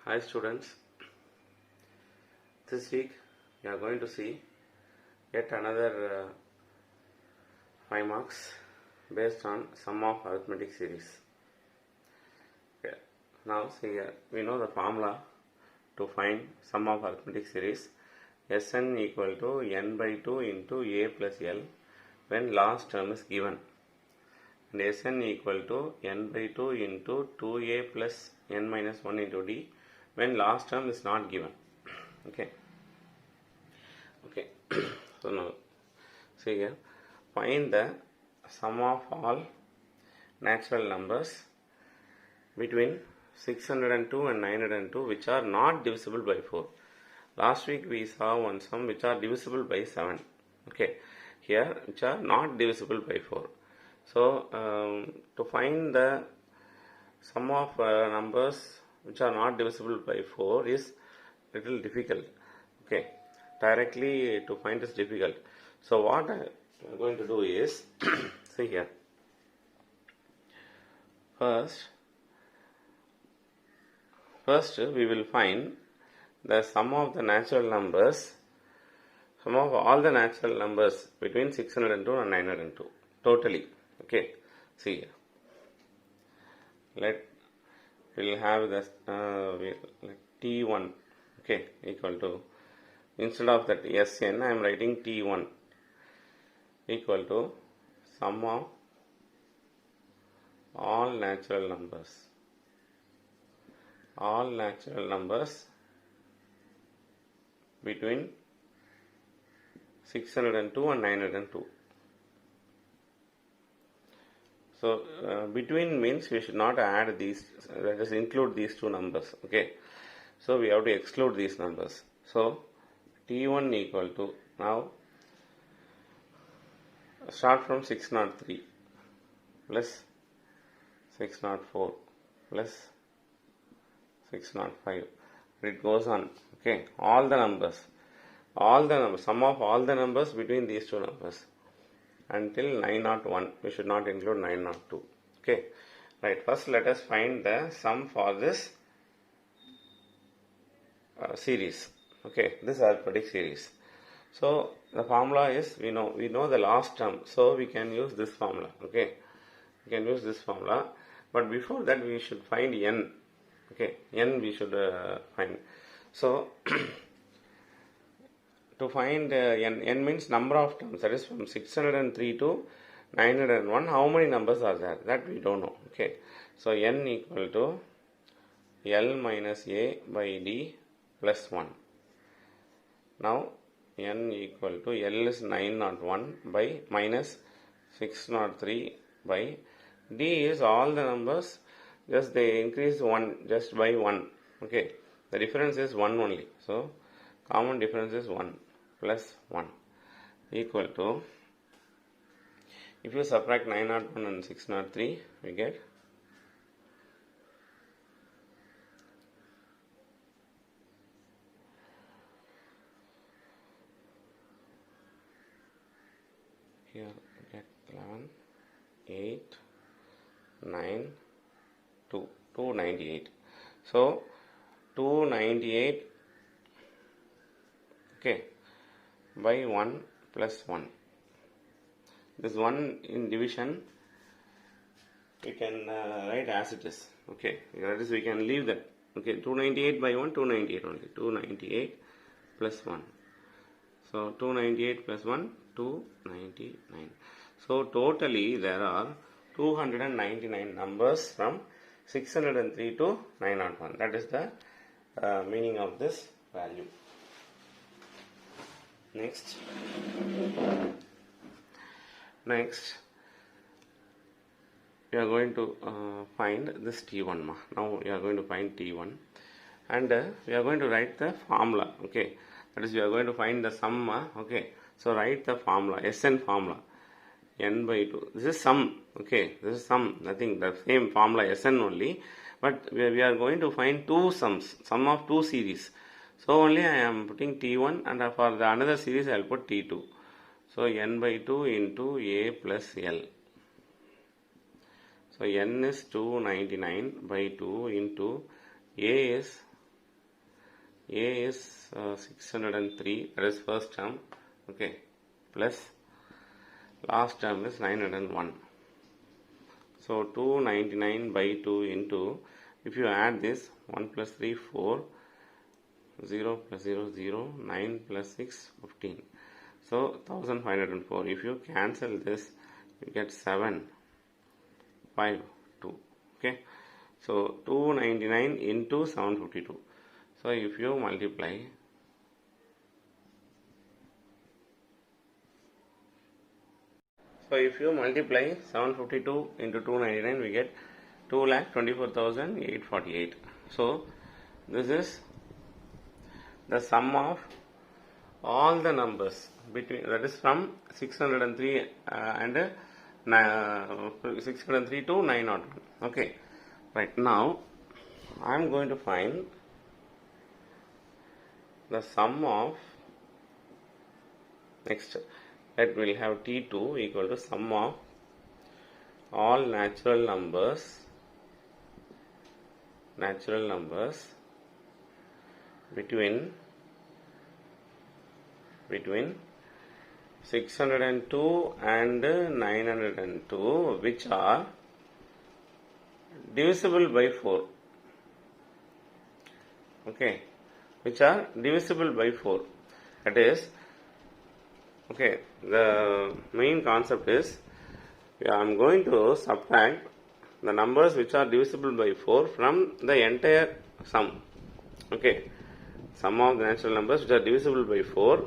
Hi students, this week we are going to see yet another 5 marks based on sum of arithmetic series. Okay. Now see here, we know the formula to find sum of arithmetic series. Sn equal to n by 2 into a plus l when last term is given, and Sn equal to n by 2 into 2a plus n minus 1 into d when last term is not given. Okay. So now see here, find the sum of all natural numbers between 602 and 902 which are not divisible by 4. Last week we saw one sum which are divisible by 7. Okay, here which are not divisible by 4. So to find the sum of numbers which are not divisible by 4 is little difficult. Okay, directly to find is difficult. So what I am going to do is see here. First we will find the sum of the natural numbers, sum of all the natural numbers between 602 and 902 totally. Okay, see here. We'll have this T1, okay, equal to, instead of that Sn I am writing T1 equal to sum of all natural numbers between 602 and 902. So between means we should not add these, let us include these two numbers. Okay, so we have to exclude these numbers. So T1 equal to, now start from 603 plus 604 plus 605. It goes on. Okay, all the numbers, sum of all the numbers between these two numbers until 901. We should not include 902. Okay, right. First, let us find the sum for this series. Okay, this arithmetic series. So the formula is, we know the last term, so we can use this formula. Okay, we can use this formula, but before that we should find n. Okay, n we should find. So to find n means number of terms, that is from 603 to 901, how many numbers are there? That we don't know. Okay, so n equal to l minus a by d plus 1. Now n equal to l is 901 by minus 603 by d is all the numbers, just they increase 1 just by 1. Okay, the difference is 1 only, so common difference is 1 plus 1 equal to, if you subtract 901 and 603, we get here we get 11, 8, 9, 2, 298. So 298, okay, by 1 plus 1. This 1 in division we can write as it is. Okay, that is, we can leave that. Okay, 298 by 1, 298 only. 298 plus 1. So 298 plus 1, 299. So totally there are 299 numbers from 603 to 901. That is the meaning of this value. Next, we are going to find this T1. Now we are going to find T1, and we are going to write the formula. Okay, that is, we are going to find the sum. Okay, so write the formula, Sn formula, n by 2. This is sum. Okay, this is sum, nothing, the same formula Sn only, but we are going to find two sums, sum of two series. So only I am putting T1, and for the another series I will put T2. So n by 2 into a plus l. So n is 299 by 2 into a is A is 603, that is first term, okay, plus last term is 901. So 299 by 2 into, if you add this, 1 plus 3, 4, 0 plus 0, 0, 9 plus 6, 15. So 1504. If you cancel this, you get 7, 5, 2. Okay. So 299 into 752. So if you multiply, so if you multiply 752 into 299, we get 2,24,848. So this is the sum of all the numbers between, that is from 603 and 603 to 901. Okay, right now I am going to find the sum of, next that will have T2 equal to sum of all natural numbers between 602 and 902, which are divisible by 4. Okay, which are divisible by 4. That is, okay, the main concept is, I am going to subtract the numbers which are divisible by 4 from the entire sum. Okay, sum of the natural numbers which are divisible by 4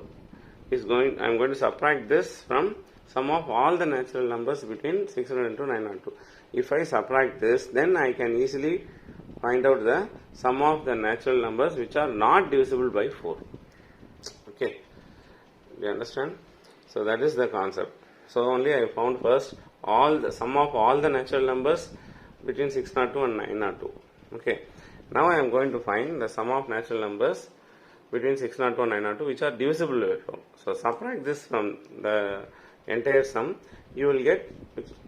is going, I am going to subtract this from sum of all the natural numbers between 602 and 902. If I subtract this, then I can easily find out the sum of the natural numbers which are not divisible by 4. Okay, do you understand? So that is the concept. So only I found first all the sum of all the natural numbers between 602 and 902. Okay, now I am going to find the sum of natural numbers between 602 and 902 which are divisible by 4. So subtract this from the entire sum, you will get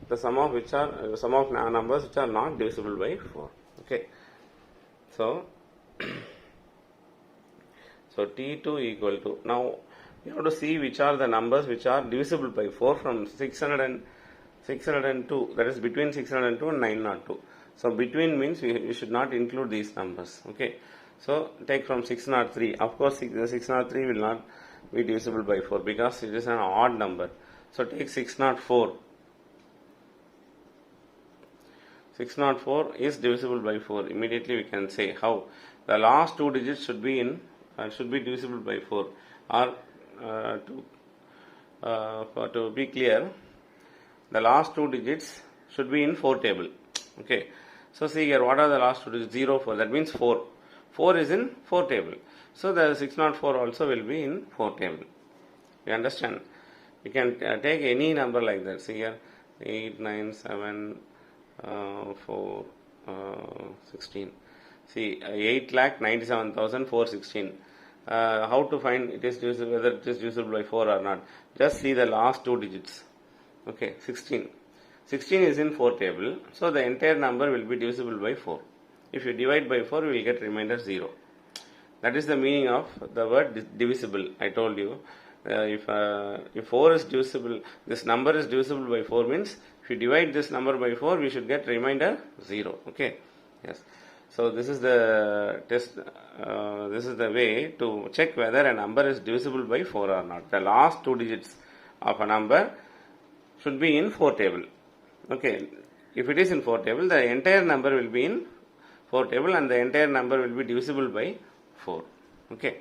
the sum of which are sum of numbers which are not divisible by 4. Okay, so T2 equal to, now you have to see which are the numbers which are divisible by 4 from 602, that is between 602 and 902. So between means we should not include these numbers. Okay, so take from 603. Of course, the 603 will not be divisible by 4 because it is an odd number. So take 604. 604 is divisible by 4. Immediately we can say how. The last two digits should be divisible by 4. Or to be clear, the last two digits should be in 4 table. Okay. So see here, what are the last two digits? 0, 4. That means 4. 4 is in 4 table. So the 604 also will be in 4 table. You understand? You can take any number like that. See here, 8, 9, 7, 4, 16. See, 8,97,416. How to find it is divisible, whether it is divisible by 4 or not? Just see the last two digits. Okay, 16. 16 is in 4 table, so the entire number will be divisible by 4. If you divide by 4, we will get remainder 0. That is the meaning of the word divisible. I told you, if 4 is divisible, this number is divisible by 4 means if you divide this number by 4, we should get remainder 0. Okay, yes. So this is the test. This is the way to check whether a number is divisible by 4 or not. The last two digits of a number should be in 4 table. Okay, if it is in 4 table, the entire number will be in 4 table and the entire number will be divisible by 4. Okay,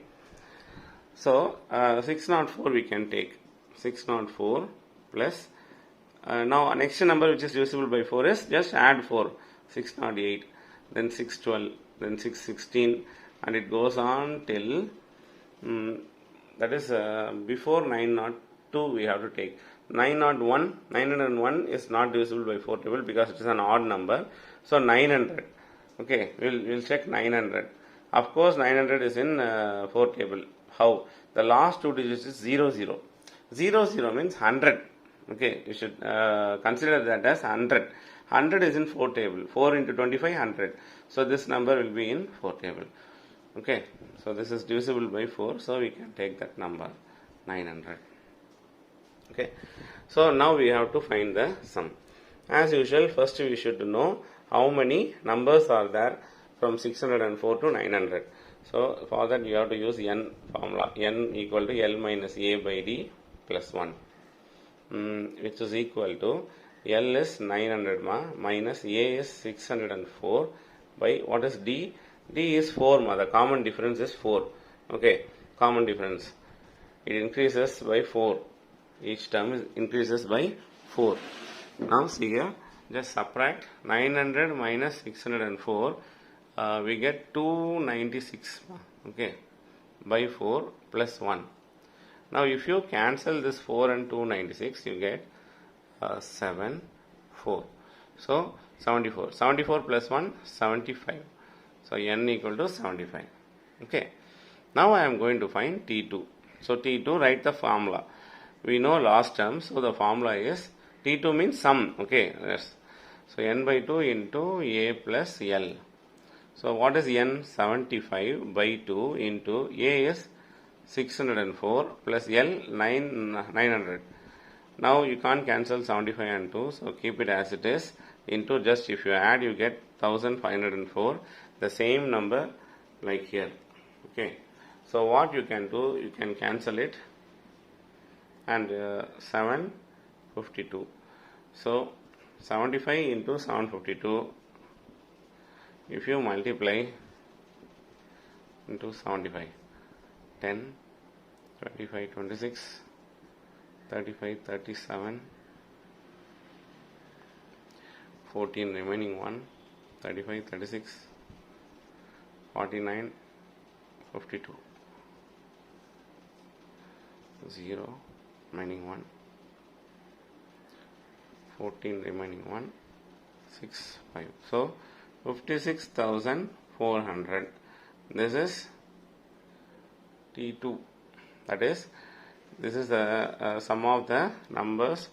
so 604 we can take. 604 plus, now next number which is divisible by 4 is just add 4. 608, then 612, then 616, and it goes on till that is before 902 we have to take. 901 is not divisible by 4 table because it is an odd number. So 900. Okay, we'll check 900. Of course, 900 is in 4 table. How? The last two digits is 00. 00 means 100. Okay, you should consider that as 100. 100 is in 4 table. 4 into 25, 100. So this number will be in 4 table. Okay, so this is divisible by 4, so we can take that number 900. Okay, so now we have to find the sum. As usual, first we should know how many numbers are there from 604 to 900. So for that you have to use n formula, n equal to L minus A by D plus 1, which is equal to L is 900 minus A is 604 by what is D? D is 4 the common difference is 4. Okay, common difference. It increases by 4. Each term increases by 4. Now see here, just subtract 900 minus 604, we get 296, okay, by 4 plus 1. Now if you cancel this 4 and 296, you get 7, 4. So 74. 74 plus 1, 75. So n equal to 75. Okay. Now I am going to find T2. So T2, write the formula. We know last term, so the formula is T2 means sum. Okay. Yes. So n by 2 into A plus L. So what is n? 75 by 2 into A is 604 plus L 900. Now you can't cancel 75 and 2, so keep it as it is, into just if you add you get 1504, the same number like here. Okay, so what you can do, you can cancel it, and 752. So 75 into 752, if you multiply into 75, 10, 25, 26, 35, 37, 14 remaining 1, 35, 36, 49, 52, 0 remaining 1, 14 remaining 1, 6, 5. So 56,400. This is T2. That is, this is the sum of the numbers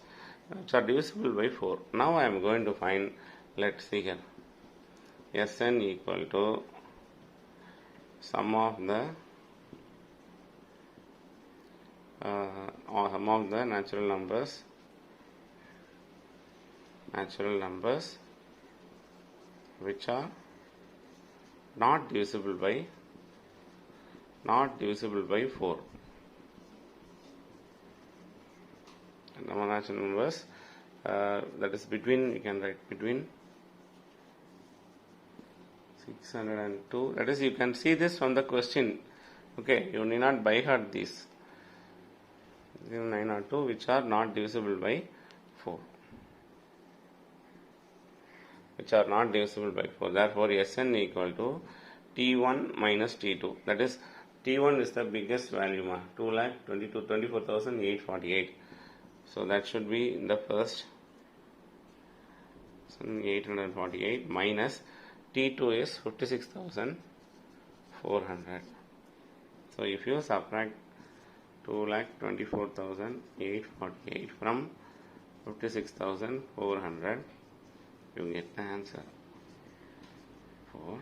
which are divisible by 4. Now I am going to find, let's see here, Sn equal to sum of the natural numbers which are not divisible by 4. And natural numbers that is between, you can write between 602. That is, you can see this from the question. Okay, you need not by heart these. 902 which are not divisible by 4. Therefore, Sn equal to T1 minus T2. That is, T1 is the biggest value, 2,24,848. So that should be in the first 848 minus T2 is 56,400. So if you subtract 2,24,848 from 56,400, you get the answer 4.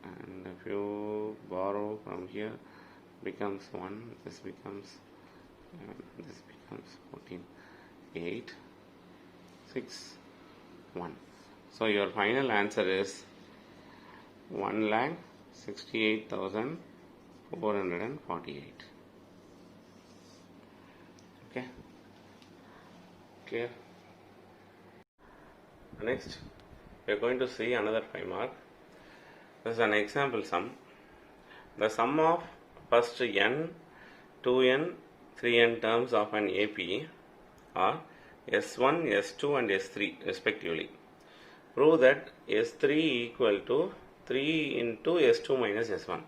And if you borrow from here, becomes 1, this becomes 14, 8, 6, 1. So your final answer is 1,68,448. Okay, clear? Next, we are going to see another 5 mark. This is an example sum. The sum of first n, 2n, 3n terms of an AP are S1, S2 and S3 respectively. Prove that S3 equal to 3 into S2 minus S1.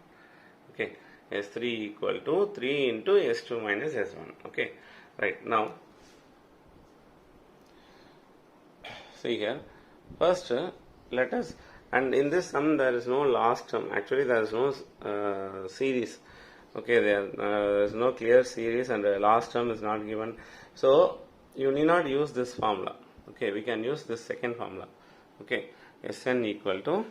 Okay, S3 equal to 3 into S2 minus S1. Okay, right. Now see here, first let us, and in this sum there is no last term. Actually there is no series. Okay, there is no clear series and the last term is not given. So you need not use this formula. Okay, we can use this second formula. Okay, Sn equal to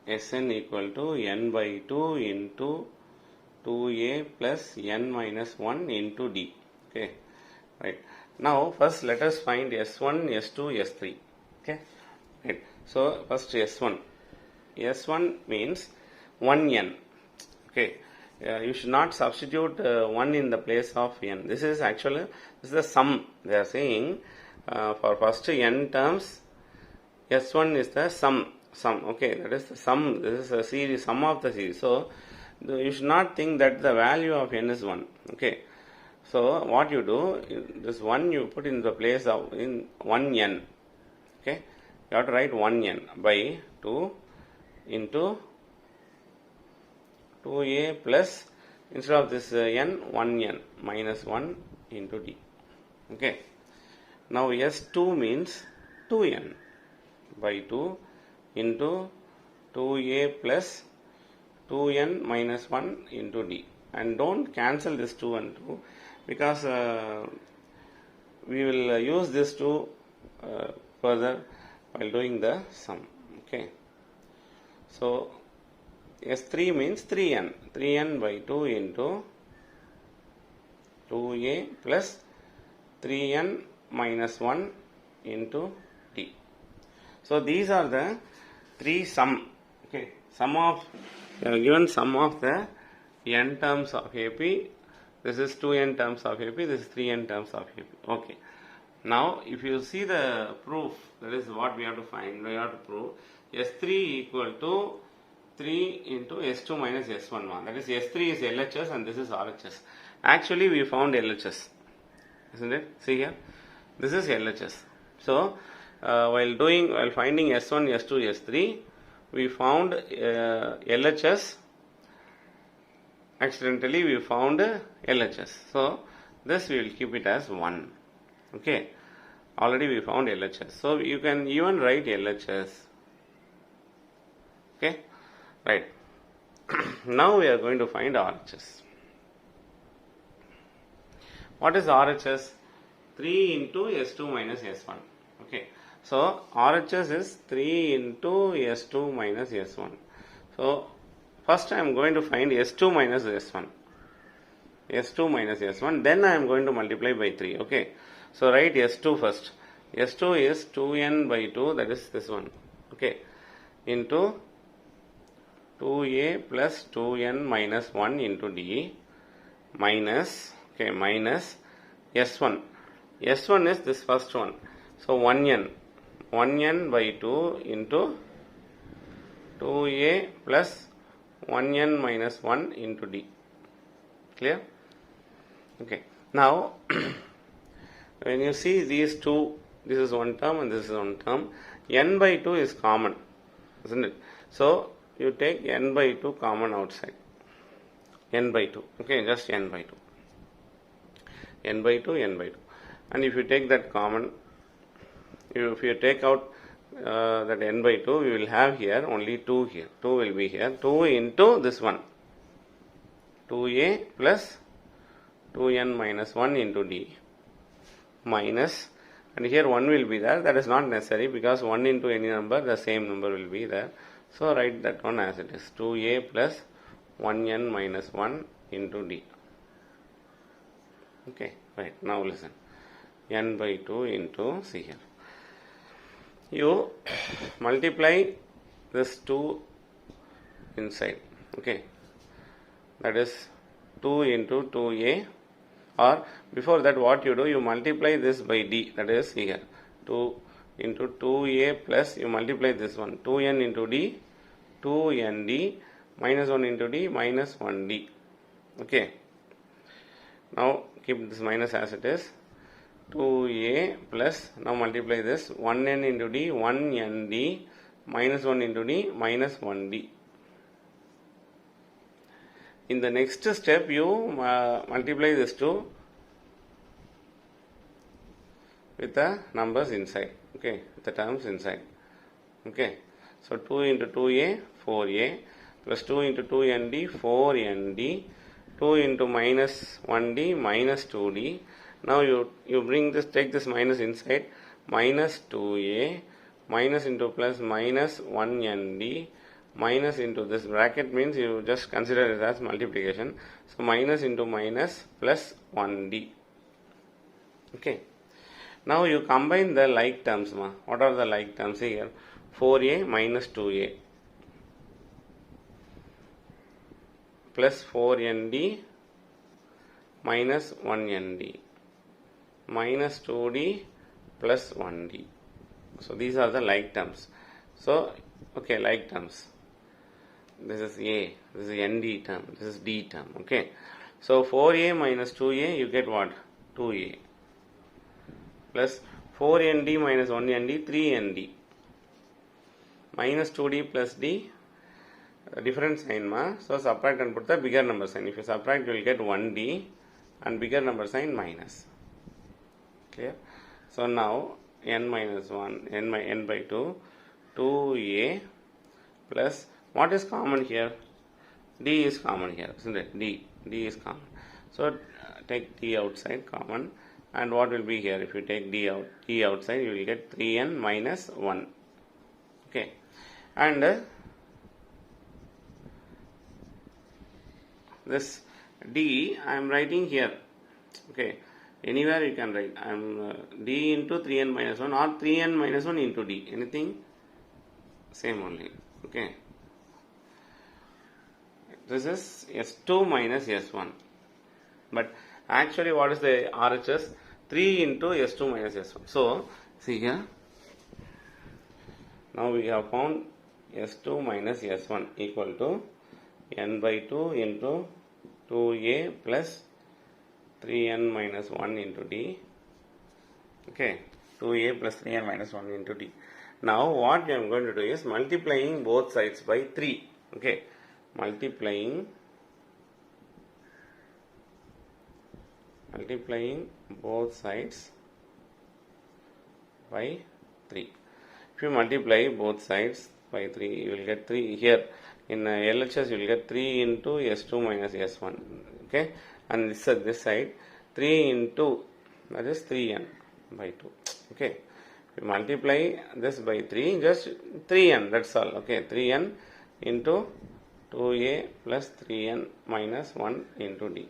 Sn equal to n by 2 into 2a plus n minus 1 into d. Okay, right. Now first let us find S1, S2, S3. Okay, right. So first S1. S1 means 1n. Okay, you should not substitute 1 in the place of n. This is the sum. They are saying for first n terms, S1 is the sum. Okay, that is the sum. This is a series, sum of the series. So you should not think that the value of n is 1. Okay, so what you do, this 1 you put in the place of in 1n. Okay, you have to write 1n by 2 into 2a plus, instead of this n, 1n minus 1 into d. Okay, now S2 means 2n by 2 into 2a plus 2n minus 1 into d. And don't cancel this 2 and 2 because we will use this 2 further while doing the sum. Okay, so S3 means 3n. 3n by 2 into 2a plus 3n minus 1 into d. So these are the three sum. Okay, given sum of the n terms of AP. This is 2n terms of AP. This is 3n terms of AP. Okay. Now if you see the proof, that is what we have to find. We have to prove S3 equal to 3 into S2 minus S1. That is S3 is LHS and this is RHS. Actually we found LHS, isn't it? See here, this is LHS. So while finding S1, S2, S3, we found LHS. Accidentally we found LHS. So this we will keep it as 1. Okay, already we found LHS. So you can even write LHS. Okay, right. Now we are going to find RHS. What is RHS? 3 into S2 minus S1. Okay, so RHS is 3 into S2 minus S1. So first I am going to find S2 minus S1. S2 minus S1, then I am going to multiply by 3. Okay, so write S2 first. S2 is 2n by 2, that is this one. Okay, into 2a plus 2n minus 1 into d minus, okay, minus S1. S1 is this first one. So 1n by 2 into 2a plus 1n minus 1 into d. Clear? Okay. Now, when you see these two, this is one term and this is one term, n by 2 is common, isn't it? So, you take n by 2 common outside. N by 2. Okay, just n by 2. N by 2, n by 2. And if you take that common, if you take out that n by 2, we will have here only 2 here. 2 will be here. 2 into this one. 2a plus 2n minus 1 into d minus, and here 1 will be there. That is not necessary because 1 into any number, the same number will be there. So write that one as it is. 2a plus 1n minus 1 into d. Okay, right. Now listen. N by 2 into, see here. You multiply this 2 inside. Okay. That is 2 into 2a, or before that what you do, you multiply this by d, that is here 2 into 2a plus you multiply this one 2n into d, 2nd minus 1 into d minus 1d. Okay, now keep this minus as it is. 2a plus, now multiply this 1n into d, 1nd minus 1 into d minus 1d. In the next step, you multiply this 2 with the numbers inside. Okay, with the terms inside. Okay, so 2 into 2a, 4a, plus 2 into 2nd, 4nd, 2 into minus 1d, minus 2d. Now you bring this, take this minus inside, minus 2a, minus into plus minus 1nd, minus into this bracket means you just consider it as multiplication. So minus into minus plus 1d. Okay. Now you combine the like terms. What are the like terms here? 4a minus 2a plus 4nd minus 1nd minus 2d plus 1d. So these are the like terms. So, okay, like terms. This is a, this is nd term, this is d term. Okay. So 4a minus 2a, you get what? 2a plus 4nd minus 1nd, 3nd minus 2d plus d, different sign so subtract and put the bigger number sign. If you subtract, you will get 1d and bigger number sign minus. Clear? So now n minus 1, n by 2, 2a plus, what is common here? D is common here, isn't it? D is common. So take d outside common, and what will be here? If you take d outside, you will get 3n minus 1. Okay, and this d I am writing here. Okay, anywhere you can write. I am d into 3n minus 1 or 3n minus 1 into d. Anything? Same only. Okay. This is S2 minus S1. But actually what is the RHS? 3 into S2 minus S1. So, see here. Now we have found S2 minus S1 equal to n by 2 into 2a plus 3n minus 1 into d. Okay, 2a plus 3n minus 1 into d. Now what I am going to do is multiplying both sides by 3. Okay, multiplying both sides by 3. If you multiply both sides by 3, you will get 3 here. In LHS, you will get 3 into S2 minus S1. Okay, and this side 3 into, that is 3n by 2. Okay, if you multiply this by 3, just 3n, that's all. Okay, 3n into 2a plus 3n minus 1 into d.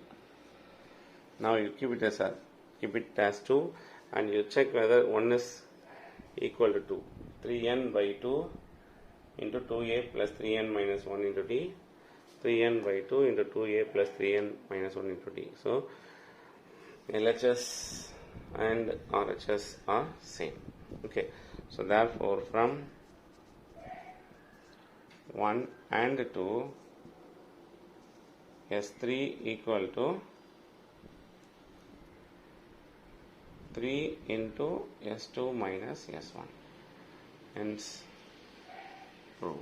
Now you keep it as 2, and you check whether 1 is equal to 2. 3n by 2 into 2a plus 3n minus 1 into d. 3n by 2 into 2a plus 3n minus 1 into d. So LHS and RHS are same. Okay. So therefore from 1 and 2, S3 equal to 3 into S2 minus S1. Hence proved.